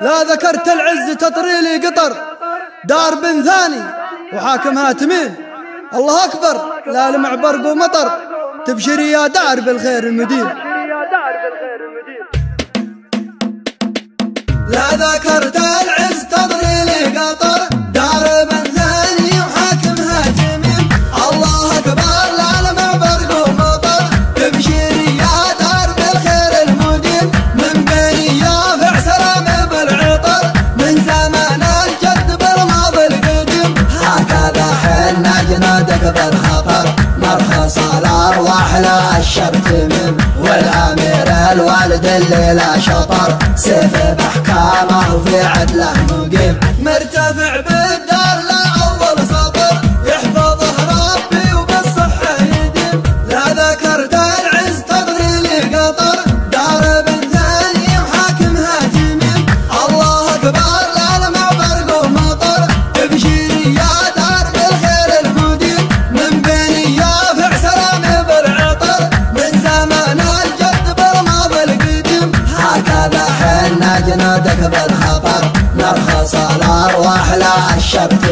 لا ذكرت العز تطري لي قطر دار بن ثاني وحاكمها تميم. الله أكبر لا لمع برق ومطر تبشري يا دار بالخير المدين. لا ذكرت العز تطري لي قطر دار بن ثاني وحاكمها تميم. الله أكبر لا لمع برق ومطر تبشري يا دار بالخير المدين. من بني يافع سلام بالعطر من زمان الجد بالماضي القديم. هكذا حنا جنادك بالخطر مرخص الأرواح لا الشبتمم. والأمير الوالد اللي لا شطر سيف بأحكامه في عدله مقيم. مرتفع بالدار لا أول سطر يحفظه ربي وبالصحة يديم. لا ذكرت العز تطري لي قطر دار بن ثاني وحاكمها تميم. الله أكبر لا لمع برق ومطر ابشري يا دار بالخير المدين. من بني يافع سلام بالعطر من زمان الجد بالماضي القديم. هكذا حنا جنادك بالخطر نرخص الأرواح لا الشبت